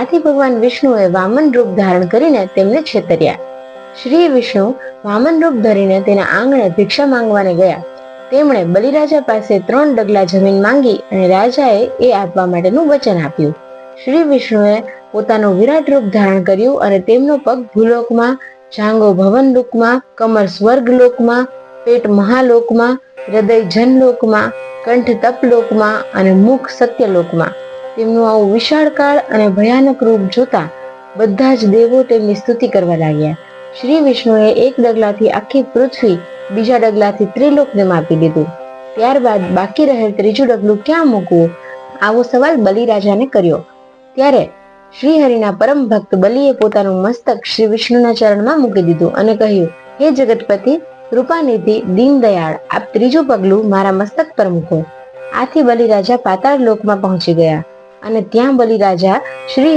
આથી ભગવાન વિષ્ણુએ વામન રૂપ ધારણ કરીને તેમને છેતર્યા. શ્રી વિષ્ણુ વામન રૂપ ધરીને તેના આંગણે ભિક્ષા માંગવાને ગયા. તેમણે બલિરાજા પાસે 3 ડગલા જમીન માંગી અને રાજાએ એ આપવા માટેનું વચન આપ્યું. શ્રી વિષ્ણુએ પોતાનું વિરાટ રૂપ ધારણ કર્યું અને તેમનો પગ ભૂલોકમાં, જાંઘો ભવનલોકમાં, કમર સ્વર્ગલોકમાં, પેટ મહાલોકમાં, હૃદય જનલોકમાં, કંઠ તપલોકમાં અને મુખ સત્યલોકમાં. તેમનું આવું વિશાળકાળ અને ભયાનક રૂપ જોતા બધા જ દેવો તેમની સ્તુતિ કરવા લાગ્યા. શ્રી વિષ્ણુએ એક ડગલાથી આખી પૃથ્વી, બીજા ડગલાથી ત્રિલોકને માપી લીધું. ત્યારબાદ બાકી રહેલ ત્રીજું ડગલું ક્યાં મૂકવું, આવો સવાલ બલિરાજાને કર્યો. ત્યારે શ્રીહરિના પરમ ભક્ત બલિએ પોતાનું મસ્તક શ્રી વિષ્ણુના ચરણમાં મૂકી દીધું અને કહ્યું, હે જગતપતિ, કૃપાનિધિ, દીનદયાળ, આપ ત્રીજું પગલું મારા મસ્તક પર મૂકો. આથી બલિરાજા પાતાળ લોકમાં પહોંચી ગયા અને ત્યાં બલિરાજા શ્રી